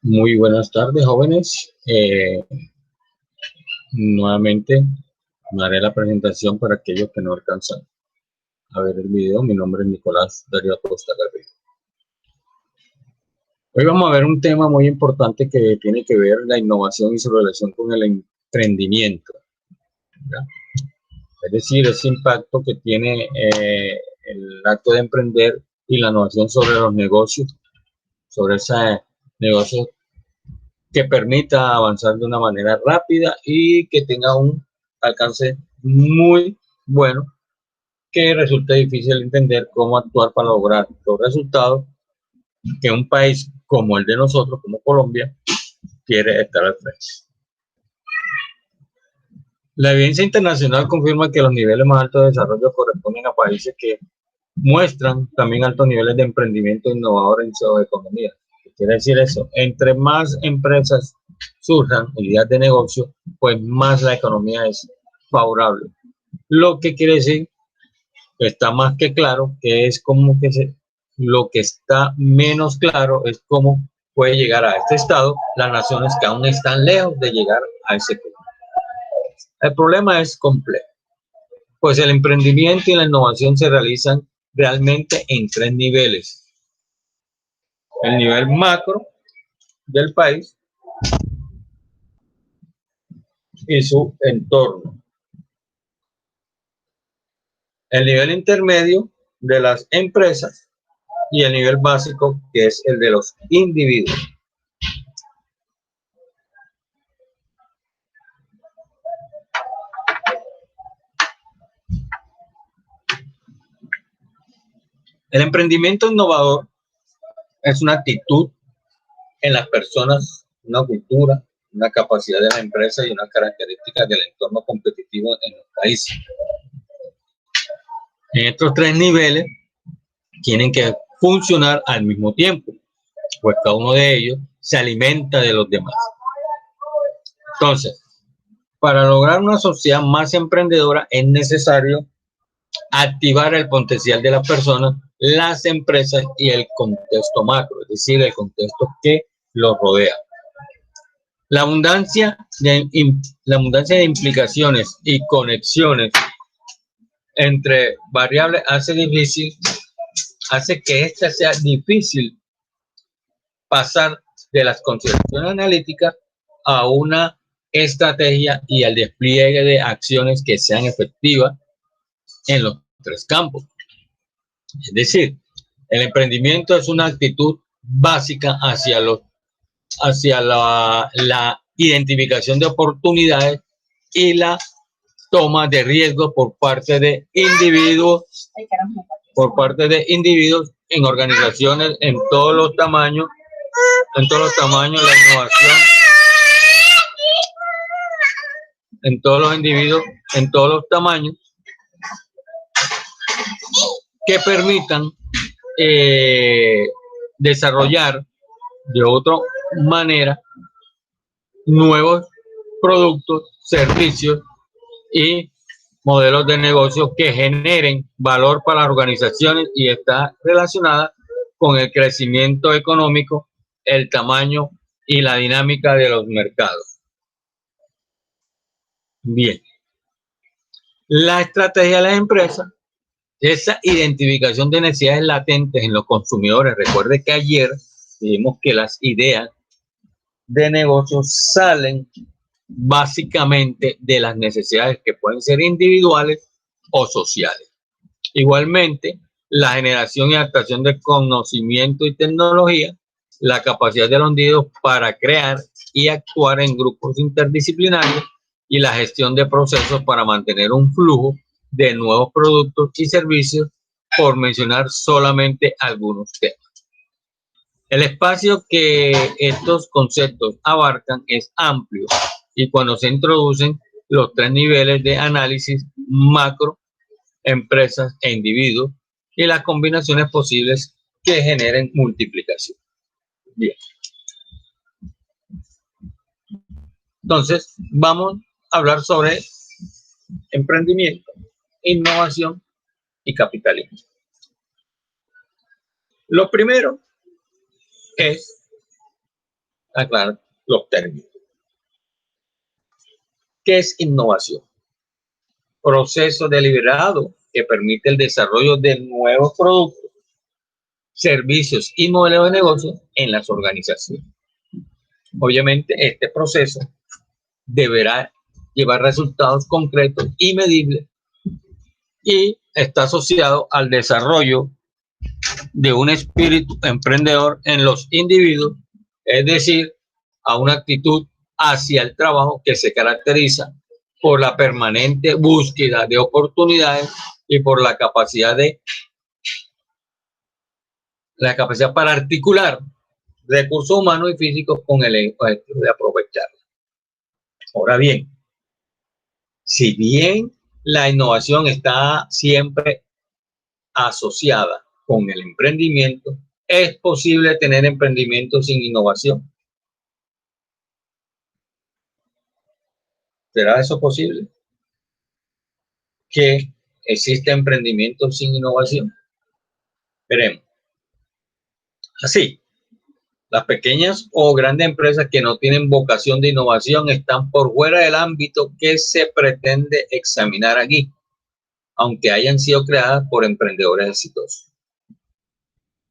Muy buenas tardes, jóvenes. Nuevamente haré la presentación para aquellos que no alcanzan a ver el video. Mi nombre es Nicolás Darío Acosta Garrido. Hoy vamos a ver un tema muy importante que tiene que ver la innovación y su relación con el emprendimiento, ¿verdad? Es decir, ese impacto que tiene el acto de emprender y la innovación sobre los negocios, sobre ese negocio que permita avanzar de una manera rápida y que tenga un alcance muy bueno, que resulta difícil entender cómo actuar para lograr los resultados que un país como el de nosotros, como Colombia, quiere estar al frente. La evidencia internacional confirma que los niveles más altos de desarrollo corresponden a países que muestran también altos niveles de emprendimiento innovador en su economía. ¿Qué quiere decir eso? Entre más empresas surjan, ideas de negocio, pues más la economía es favorable. Lo que quiere decir que está más que claro, que es como que lo que está menos claro es cómo puede llegar a este estado las naciones que aún están lejos de llegar a ese punto. El problema es complejo, pues el emprendimiento y la innovación se realizan realmente en tres niveles. El nivel macro del país y su entorno. El nivel intermedio de las empresas y el nivel básico, que es el de los individuos. El emprendimiento innovador es una actitud en las personas, una cultura, una capacidad de la empresa y unas características del entorno competitivo en los países. En estos tres niveles tienen que funcionar al mismo tiempo, pues cada uno de ellos se alimenta de los demás. Entonces, para lograr una sociedad más emprendedora es necesario activar el potencial de las personas, las empresas y el contexto macro, es decir, el contexto que los rodea. La abundancia de implicaciones y conexiones entre variables hace que esta sea difícil pasar de las consideraciones analíticas a una estrategia y al despliegue de acciones que sean efectivas en los tres campos. Es decir, el emprendimiento es una actitud básica hacia la identificación de oportunidades y la toma de riesgo por parte de individuos, en organizaciones en todos los tamaños, la innovación, en todos los individuos, en todos los tamaños, que permitan desarrollar de otra manera nuevos productos, servicios y modelos de negocio que generen valor para las organizaciones y está relacionada con el crecimiento económico, el tamaño y la dinámica de los mercados. Bien, la estrategia de las empresas, esa identificación de necesidades latentes en los consumidores. Recuerde que ayer dijimos que las ideas de negocios salen básicamente de las necesidades que pueden ser individuales o sociales. Igualmente, la generación y adaptación de conocimiento y tecnología, la capacidad de los individuos para crear y actuar en grupos interdisciplinarios y la gestión de procesos para mantener un flujo de nuevos productos y servicios, por mencionar solamente algunos temas. El espacio que estos conceptos abarcan es amplio y cuando se introducen los tres niveles de análisis macro, empresas e individuos y las combinaciones posibles que generen multiplicación. Bien. Entonces, vamos a hablar sobre emprendimiento, innovación y capitalismo. Lo primero es aclarar los términos. ¿Qué es innovación? Proceso deliberado que permite el desarrollo de nuevos productos, servicios y modelos de negocio en las organizaciones. Obviamente, este proceso deberá llevar resultados concretos y medibles y está asociado al desarrollo de un espíritu emprendedor en los individuos, es decir, a una actitud hacia el trabajo que se caracteriza por la permanente búsqueda de oportunidades y por la capacidad para articular recursos humanos y físicos con el objetivo de aprovecharlos. Ahora bien, si bien la innovación está siempre asociada con el emprendimiento, es posible tener emprendimiento sin innovación. ¿Será eso posible? ¿Que existe emprendimiento sin innovación? Veremos. Así, las pequeñas o grandes empresas que no tienen vocación de innovación están por fuera del ámbito que se pretende examinar aquí, aunque hayan sido creadas por emprendedores exitosos.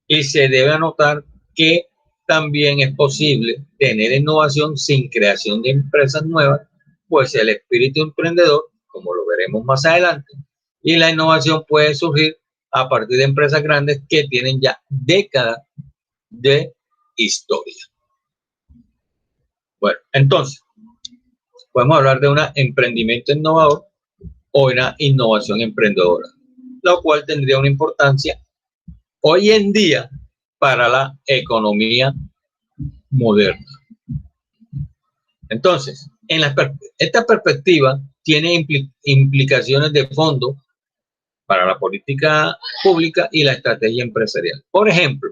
Y se debe anotar que también es posible tener innovación sin creación de empresas nuevas, pues el espíritu emprendedor, como lo veremos más adelante, y la innovación puede surgir a partir de empresas grandes que tienen ya décadas de historia. Bueno, entonces, podemos hablar de un emprendimiento innovador o una innovación emprendedora, lo cual tendría una importancia hoy en día para la economía moderna. Entonces, esta perspectiva tiene implicaciones de fondo para la política pública y la estrategia empresarial. Por ejemplo,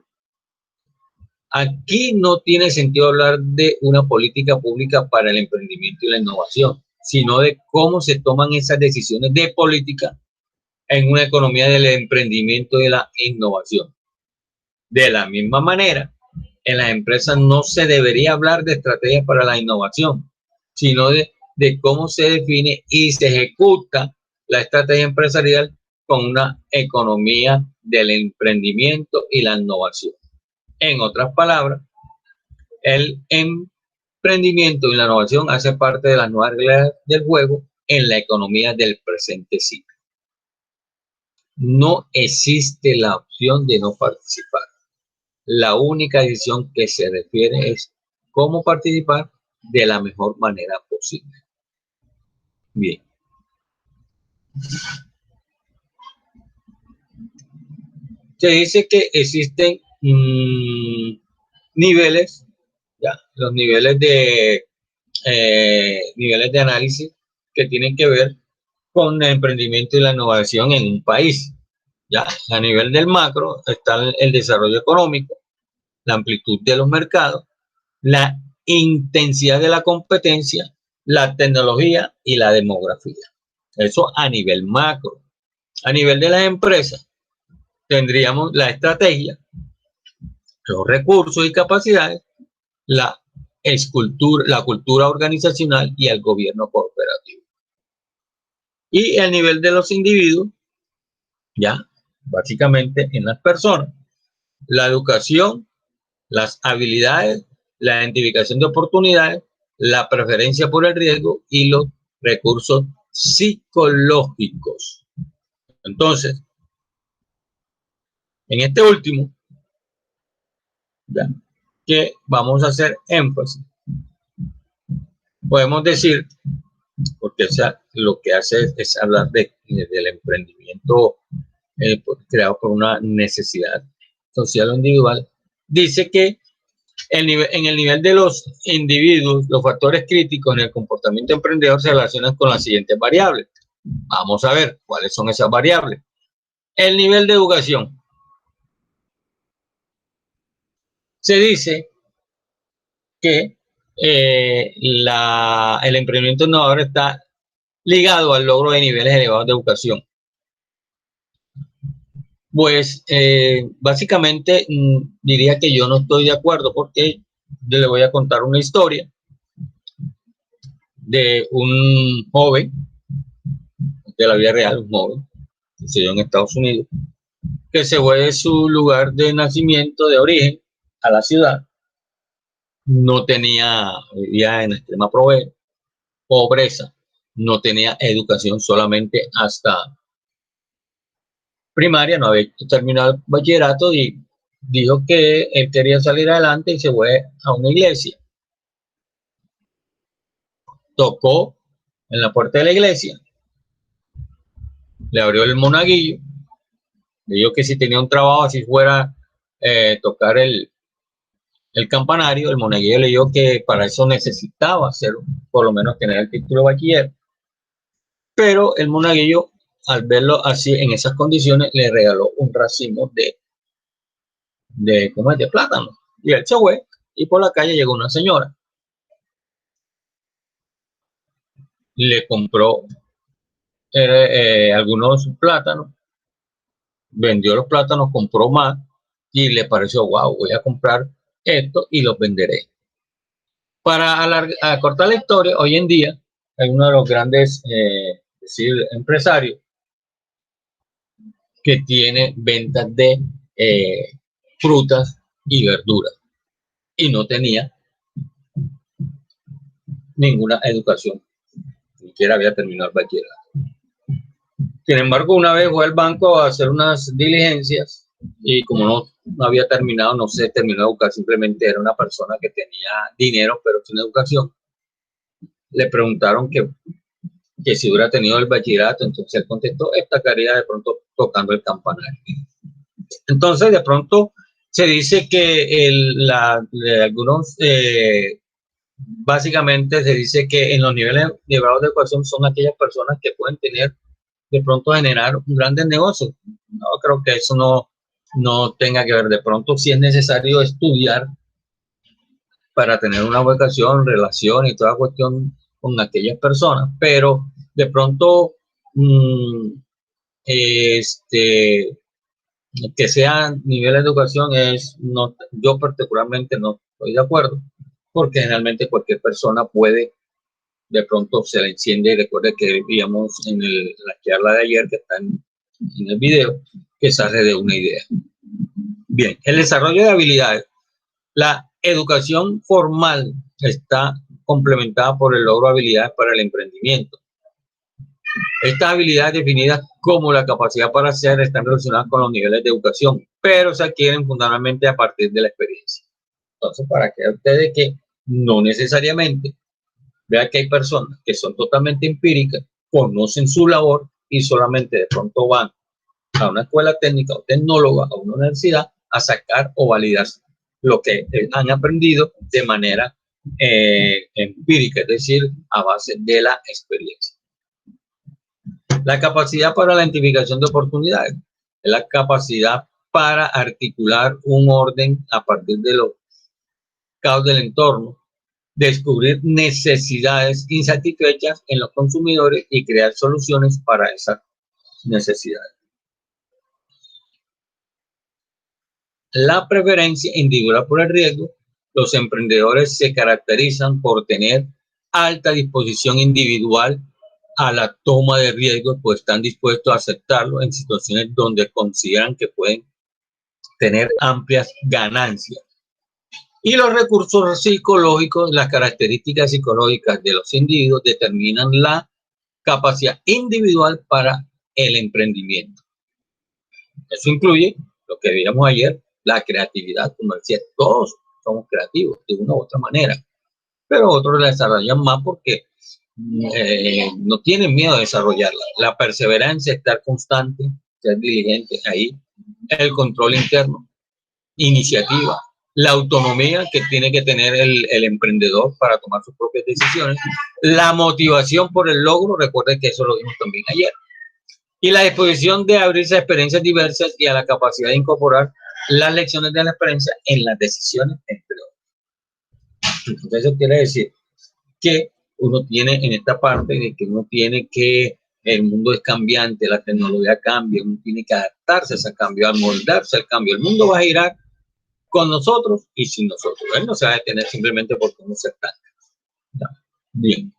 aquí no tiene sentido hablar de una política pública para el emprendimiento y la innovación, sino de cómo se toman esas decisiones de política en una economía del emprendimiento y de la innovación. De la misma manera, en las empresas no se debería hablar de estrategias para la innovación, sino de cómo se define y se ejecuta la estrategia empresarial con una economía del emprendimiento y la innovación. En otras palabras, el emprendimiento y la innovación hacen parte de las nuevas reglas del juego en la economía del presente siglo. No existe la opción de no participar. La única decisión que se refiere es cómo participar de la mejor manera posible. Bien. Se dice que existen niveles, ya, los niveles de análisis que tienen que ver con el emprendimiento y la innovación en un país. Ya, a nivel del macro está el desarrollo económico, la amplitud de los mercados, la intensidad de la competencia, la tecnología y la demografía. Eso a nivel macro. A nivel de las empresas, tendríamos la estrategia, los recursos y capacidades, la cultura organizacional y el gobierno corporativo. Y el nivel de los individuos, ya, básicamente en las personas, la educación, las habilidades, la identificación de oportunidades, la preferencia por el riesgo y los recursos psicológicos. Entonces, en este último, ya, que vamos a hacer énfasis, podemos decir, porque lo que hace es hablar del emprendimiento creado por una necesidad social o individual, dice que en el nivel de los individuos, los factores críticos en el comportamiento emprendedor se relacionan con las siguientes variables. Vamos a ver cuáles son esas variables. El nivel de educación. Se dice que el emprendimiento innovador está ligado al logro de niveles elevados de educación. Pues básicamente diría que yo no estoy de acuerdo porque yo le voy a contar una historia de un joven, de la vida real, un joven, que se dio en Estados Unidos, que se fue de su lugar de nacimiento, de origen, a la ciudad. No tenía, vivía en extrema pobreza, no tenía educación, solamente hasta primaria, no había terminado el bachillerato y dijo que él quería salir adelante y se fue a una iglesia. Tocó en la puerta de la iglesia, le abrió el monaguillo, le dijo que si tenía un trabajo, así fuera tocar el campanario. El monaguillo le dijo que para eso necesitaba hacer, por lo menos tener el título de bachiller, pero el monaguillo, al verlo así en esas condiciones, le regaló un racimo ¿cómo es?, de plátano. Y él se fue y por la calle llegó una señora, le compró algunos plátanos, vendió los plátanos, compró más y le pareció, wow, voy a comprar esto y los venderé. Para acortar la historia, hoy en día hay uno de los grandes empresarios que tiene ventas de frutas y verduras y no tenía ninguna educación, ni siquiera había terminado el bachillerato. Sin embargo, una vez fue al banco a hacer unas diligencias y como no había terminado, no se terminó de educar, simplemente era una persona que tenía dinero pero sin educación. Le preguntaron que si hubiera tenido el bachillerato, entonces él contestó, estaría de pronto tocando el campanario. Entonces, de pronto se dice que algunos, básicamente se dice que en los niveles elevados de educación son aquellas personas que pueden tener, de pronto generar un grandes negocios. No creo que eso no tenga que ver. De pronto sí es necesario estudiar para tener una vocación, relación y toda cuestión con aquellas personas, pero de pronto que sea nivel de educación yo particularmente no estoy de acuerdo, porque generalmente cualquier persona puede, de pronto se le enciende. Recuerde que vimos en la charla de ayer, que está en el video, que sale de una idea. Bien, el desarrollo de habilidades. La educación formal está complementada por el logro de habilidades para el emprendimiento. Estas habilidades definidas como la capacidad para hacer están relacionadas con los niveles de educación, pero se adquieren fundamentalmente a partir de la experiencia. Entonces, para que ustedes que no necesariamente, vean que hay personas que son totalmente empíricas, conocen su labor y solamente de pronto van a una escuela técnica o tecnóloga, a una universidad, a sacar o validar lo que han aprendido de manera empírica, es decir, a base de la experiencia. La capacidad para la identificación de oportunidades es la capacidad para articular un orden a partir de los caos del entorno, descubrir necesidades insatisfechas en los consumidores y crear soluciones para esas necesidades. La preferencia individual por el riesgo. Los emprendedores se caracterizan por tener alta disposición individual a la toma de riesgos, pues están dispuestos a aceptarlo en situaciones donde consideran que pueden tener amplias ganancias. Y los recursos psicológicos, las características psicológicas de los individuos determinan la capacidad individual para el emprendimiento. Eso incluye lo que veíamos ayer, la creatividad, como decía, todos somos creativos de una u otra manera, pero otros la desarrollan más porque no tienen miedo de desarrollarla. La perseverancia, estar constante, ser diligente ahí, el control interno, iniciativa, la autonomía que tiene que tener el emprendedor para tomar sus propias decisiones, la motivación por el logro, recuerden que eso lo vimos también ayer, y la disposición de abrirse a experiencias diversas y a la capacidad de incorporar las lecciones de la experiencia en las decisiones, entre otros. Entonces eso quiere decir que uno tiene en esta parte de que uno tiene que, el mundo es cambiante, la tecnología cambia, uno tiene que adaptarse a ese cambio, a moldarse al cambio. El mundo va a girar con nosotros y sin nosotros. Él no se va a detener simplemente porque uno se estanca. Bien.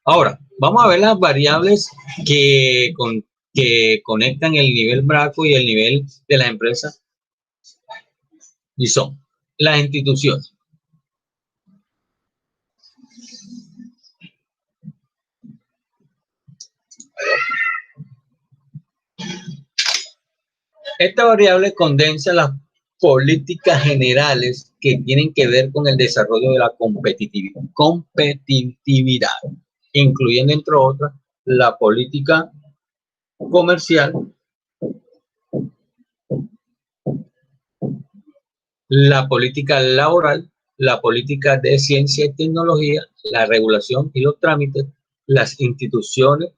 Ahora, vamos a ver las variables que conectan el nivel macro y el nivel de las empresas. Y son las instituciones. Esta variable condensa las políticas generales que tienen que ver con el desarrollo de la competitividad, incluyendo, entre otras, la política comercial, la política laboral, la política de ciencia y tecnología, la regulación y los trámites, las instituciones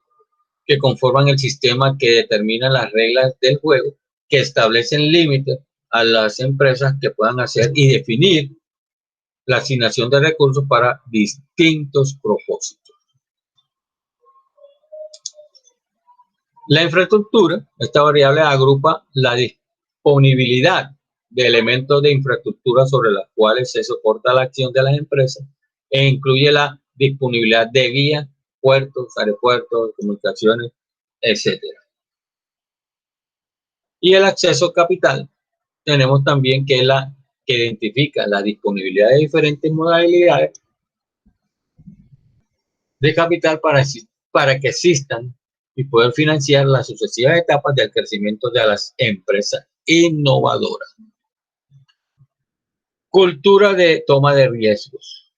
que conforman el sistema que determinan las reglas del juego, que establecen límites a las empresas que puedan hacer y definir la asignación de recursos para distintos propósitos. La infraestructura, esta variable agrupa la disponibilidad de elementos de infraestructura sobre las cuales se soporta la acción de las empresas e incluye la disponibilidad de vías, puertos, aeropuertos, comunicaciones, etc. Y el acceso a capital, tenemos también que es la que identifica la disponibilidad de diferentes modalidades de capital para que existan y poder financiar las sucesivas etapas del crecimiento de las empresas innovadoras. Cultura de toma de riesgos.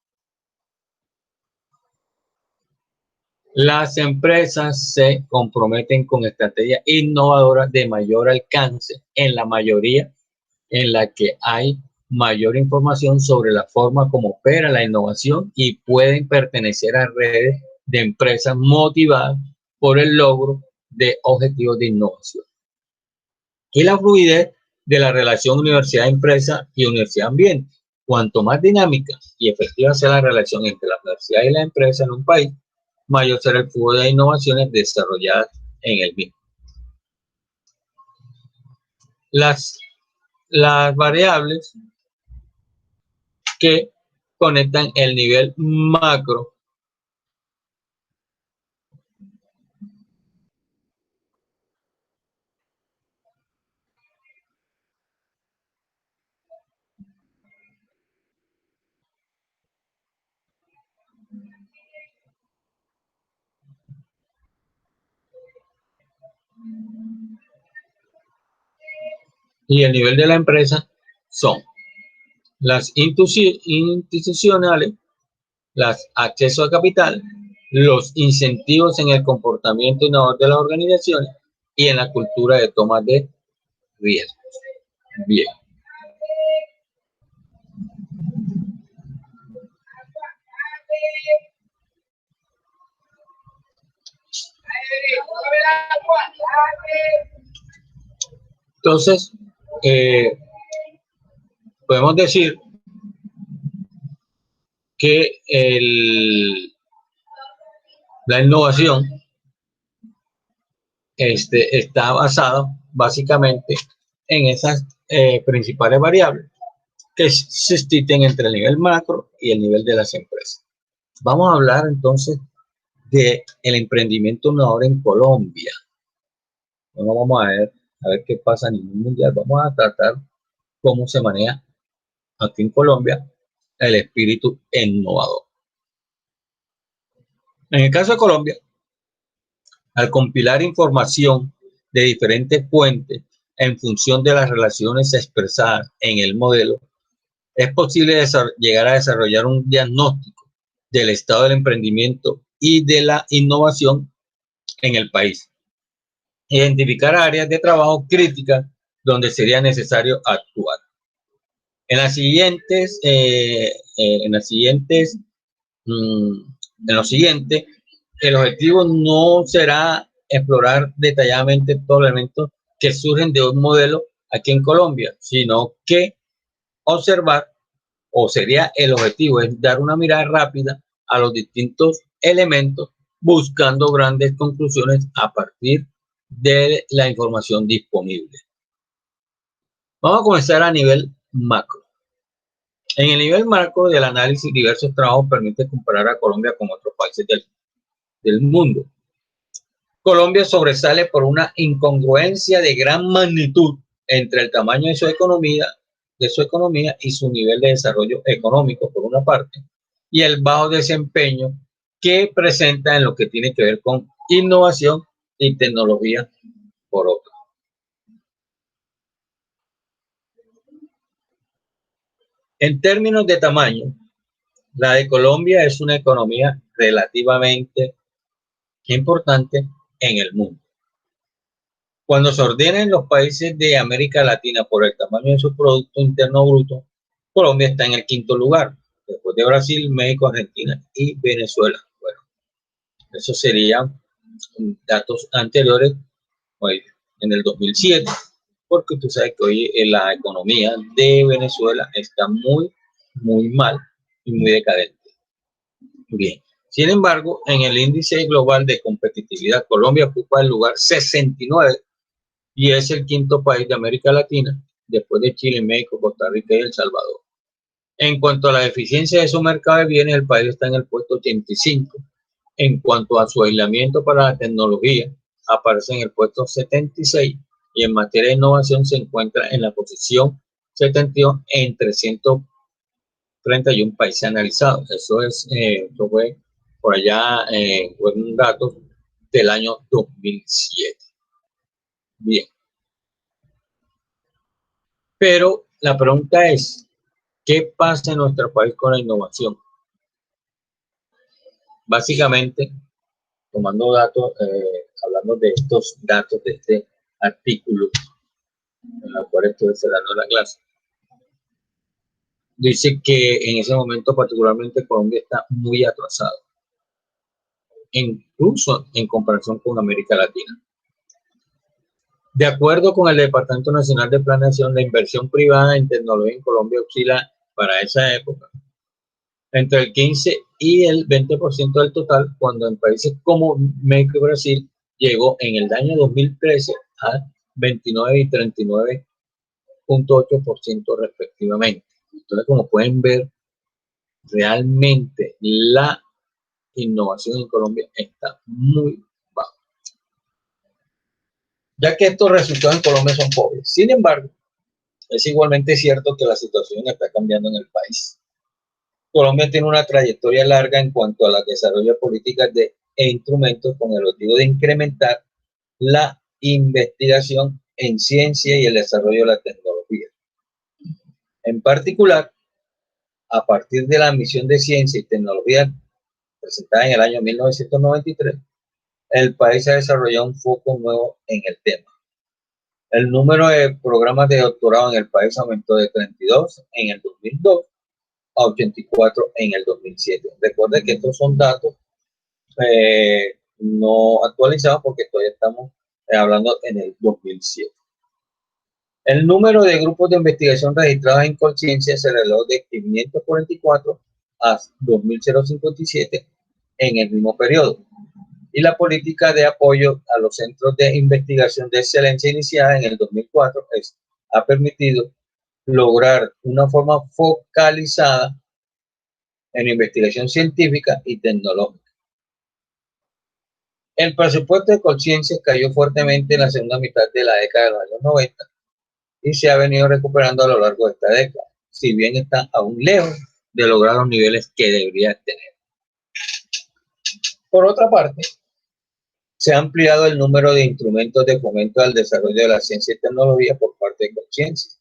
Las empresas se comprometen con estrategias innovadoras de mayor alcance en la mayoría en la que hay mayor información sobre la forma como opera la innovación y pueden pertenecer a redes de empresas motivadas por el logro de objetivos de innovación. Y la fluidez de la relación universidad-empresa y universidad-ambiente. Cuanto más dinámica y efectiva sea la relación entre la universidad y la empresa en un país, mayor será el flujo de innovaciones desarrolladas en el mismo. Las variables que conectan el nivel macro y el nivel de la empresa son las institucionales, las acceso a capital, los incentivos en el comportamiento innovador de las organizaciones y en la cultura de toma de riesgos. Bien. Entonces, podemos decir que la innovación está basada básicamente en esas principales variables que existen entre el nivel macro y el nivel de las empresas. Vamos a hablar entonces del emprendimiento innovador en Colombia. No vamos a ver qué pasa a nivel mundial. Vamos a tratar cómo se maneja aquí en Colombia el espíritu innovador. En el caso de Colombia, al compilar información de diferentes fuentes en función de las relaciones expresadas en el modelo, es posible llegar a desarrollar un diagnóstico del estado del emprendimiento y de la innovación en el país. Identificar áreas de trabajo críticas donde sería necesario actuar. En lo siguiente, el objetivo no será explorar detalladamente todos los elementos que surgen de un modelo aquí en Colombia, sino que observar, o sería el objetivo, es dar una mirada rápida a los distintos elementos, buscando grandes conclusiones a partir de la información disponible. Vamos a comenzar a nivel macro. En el nivel macro del análisis, diversos trabajos permiten comparar a Colombia con otros países del mundo. Colombia sobresale por una incongruencia de gran magnitud entre el tamaño de su economía y su nivel de desarrollo económico, por una parte, y el bajo desempeño que presenta en lo que tiene que ver con innovación y tecnología, por otra. En términos de tamaño, la de Colombia es una economía relativamente importante en el mundo. Cuando se ordenen los países de América Latina por el tamaño de su Producto Interno Bruto, Colombia está en el quinto lugar, después de Brasil, México, Argentina y Venezuela. Bueno, eso serían datos anteriores, hoy, en el 2007, porque tú sabes que hoy la economía de Venezuela está muy mal y muy decadente. Bien. Sin embargo, en el índice global de competitividad, Colombia ocupa el lugar 69 y es el quinto país de América Latina, después de Chile, México, Costa Rica y El Salvador. En cuanto a la eficiencia de su mercado de bienes, el país está en el puesto 85. En cuanto a su aislamiento para la tecnología, aparece en el puesto 76 y en materia de innovación se encuentra en la posición 72 en 331 países analizados. Eso fue por allá, fue un dato del año 2007. Bien. Pero la pregunta es, ¿qué pasa en nuestro país con la innovación? Básicamente, tomando datos, hablando de estos datos de este artículo en el cual estoy cerrando la clase, dice que en ese momento particularmente Colombia está muy atrasado, incluso en comparación con América Latina. De acuerdo con el Departamento Nacional de Planeación, la inversión privada en tecnología en Colombia oscila para esa época entre el 15 y el 20% del total, cuando en países como México y Brasil llegó en el año 2013 a 29 y 39.8% respectivamente. Entonces, como pueden ver, realmente la innovación en Colombia está muy baja, ya que estos resultados en Colombia son pobres. Sin embargo, es igualmente cierto que la situación está cambiando en el país. Colombia tiene una trayectoria larga en cuanto a la desarrollo de políticas e instrumentos con el objetivo de incrementar la investigación en ciencia y el desarrollo de la tecnología. En particular, a partir de la misión de ciencia y tecnología presentada en el año 1993, el país ha desarrollado un foco nuevo en el tema. El número de programas de doctorado en el país aumentó de 32 en el 2002 a 84 en el 2007. Recuerden que estos son datos no actualizados porque todavía estamos hablando en el 2007. El número de grupos de investigación registrados en conciencia se relevó de 544 a 2.057 en el mismo periodo. Y la política de apoyo a los centros de investigación de excelencia iniciada en el 2004 ha permitido lograr una forma focalizada en investigación científica y tecnológica. El presupuesto de conciencia cayó fuertemente en la segunda mitad de la década de los años 90 y se ha venido recuperando a lo largo de esta década, si bien está aún lejos de lograr los niveles que debería tener. Por otra parte, se ha ampliado el número de instrumentos de fomento al desarrollo de la ciencia y tecnología por parte de conciencia.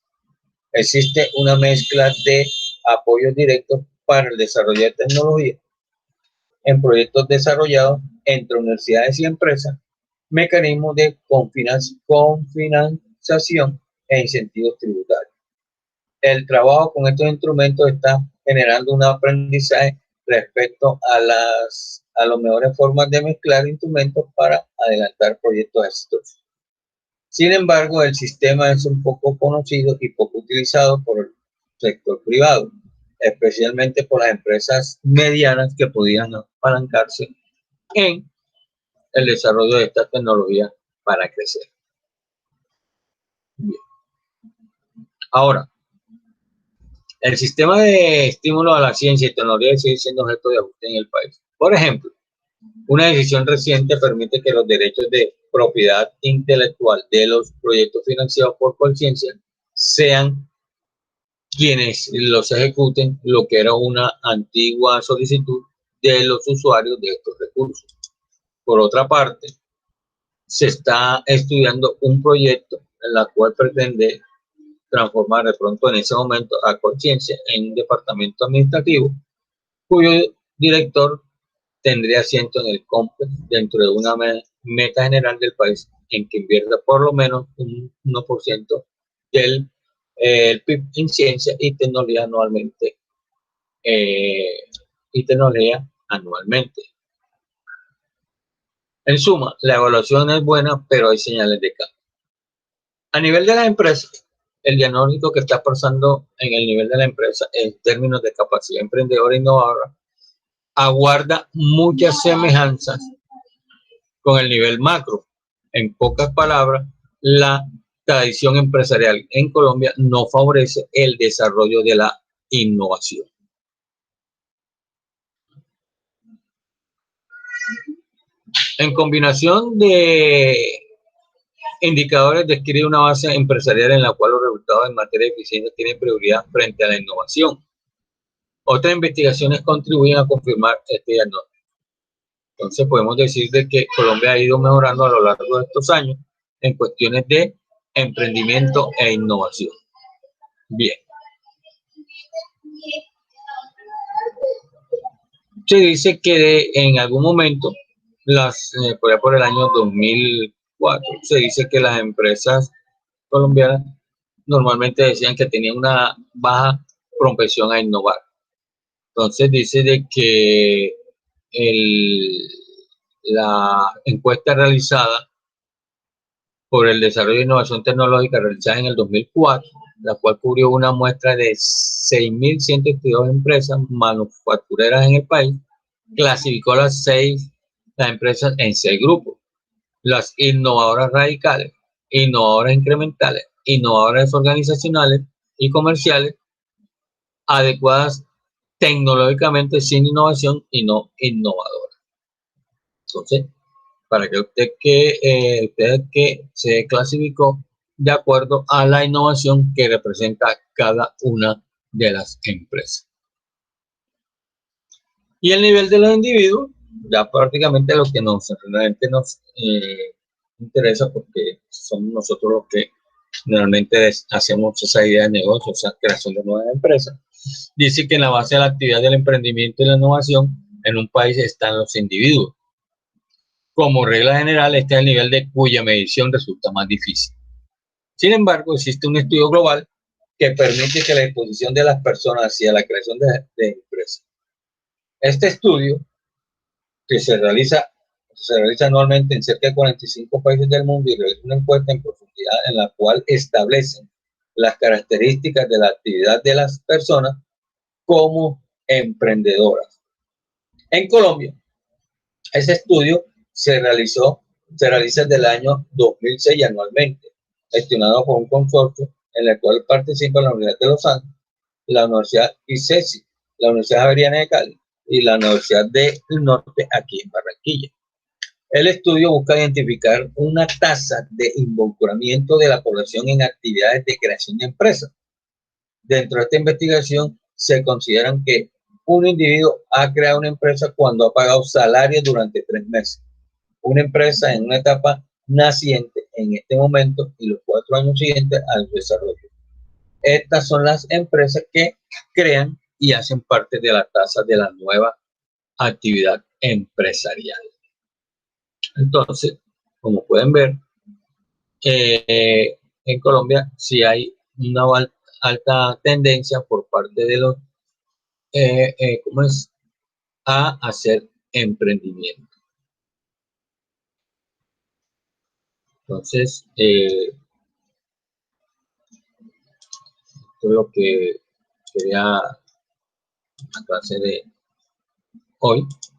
Existe una mezcla de apoyos directos para el desarrollo de tecnología en proyectos desarrollados entre universidades y empresas, mecanismos de confinanciación e incentivos tributarios. El trabajo con estos instrumentos está generando un aprendizaje respecto a las mejores formas de mezclar instrumentos para adelantar proyectos exitosos. Sin embargo, el sistema es un poco conocido y poco utilizado por el sector privado, especialmente por las empresas medianas que podían apalancarse en el desarrollo de esta tecnología para crecer. Bien. Ahora, el sistema de estímulo a la ciencia y tecnología sigue siendo objeto de ajuste en el país. Por ejemplo, una decisión reciente permite que los derechos de propiedad intelectual de los proyectos financiados por Colciencia sean quienes los ejecuten, lo que era una antigua solicitud de los usuarios de estos recursos. Por otra parte, se está estudiando un proyecto en la cual pretende transformar de pronto en ese momento a Colciencia en un departamento administrativo cuyo director tendría asiento en el COMPES dentro de una meta general del país en que invierta por lo menos un 1% del el PIB en ciencia y tecnología anualmente. En suma, la evaluación es buena, pero hay señales de cambio. A nivel de la empresa, el diagnóstico que está pasando en el nivel de la empresa en términos de capacidad emprendedora e innovadora aguarda muchas semejanzas con el nivel macro. En pocas palabras, la tradición empresarial en Colombia no favorece el desarrollo de la innovación. En combinación de indicadores describe una base empresarial en la cual los resultados en materia de eficiencia tienen prioridad frente a la innovación. Otras investigaciones contribuyen a confirmar este diagnóstico. Entonces podemos decir de que Colombia ha ido mejorando a lo largo de estos años en cuestiones de emprendimiento e innovación. Bien. Se dice que en algún momento, por el año 2004, se dice que las empresas colombianas normalmente decían que tenían una baja propensión a innovar. Entonces dice de que la encuesta realizada por el desarrollo de innovación tecnológica realizada en el 2004, la cual cubrió una muestra de 6.132 empresas manufactureras en el país, clasificó las empresas en 6 grupos: las innovadoras radicales, innovadoras incrementales, innovadoras organizacionales y comerciales, adecuadas tecnológicamente sin innovación y no innovadoras. Entonces, para que usted que se clasificó de acuerdo a la innovación que representa cada una de las empresas. Y el nivel de los individuos, ya prácticamente lo que realmente nos interesa, porque somos nosotros los que realmente hacemos esa idea de negocio, esa creación de nuevas empresas. Dice que en la base de la actividad del emprendimiento y la innovación en un país están los individuos. Como regla general, este es el nivel de cuya medición resulta más difícil. Sin embargo, existe un estudio global que permite que la exposición de las personas hacia la creación de empresas. Este estudio, que se realiza anualmente en cerca de 45 países del mundo y realiza una encuesta en profundidad en la cual establecen las características de la actividad de las personas como emprendedoras. En Colombia, ese estudio se realiza desde el año 2006 anualmente, gestionado por un consorcio en el cual participan la Universidad de Los Andes, la Universidad ICESI, la Universidad Javeriana de Cali y la Universidad del Norte aquí en Barranquilla. El estudio busca identificar una tasa de involucramiento de la población en actividades de creación de empresas. Dentro de esta investigación se consideran que un individuo ha creado una empresa cuando ha pagado salarios durante 3 meses. Una empresa en una etapa naciente en este momento y los 4 años siguientes al desarrollo. Estas son las empresas que crean y hacen parte de la tasa de la nueva actividad empresarial. Entonces, como pueden ver, en Colombia sí hay una alta tendencia por parte de los a hacer emprendimiento. Entonces, esto es lo que quería la clase de hoy.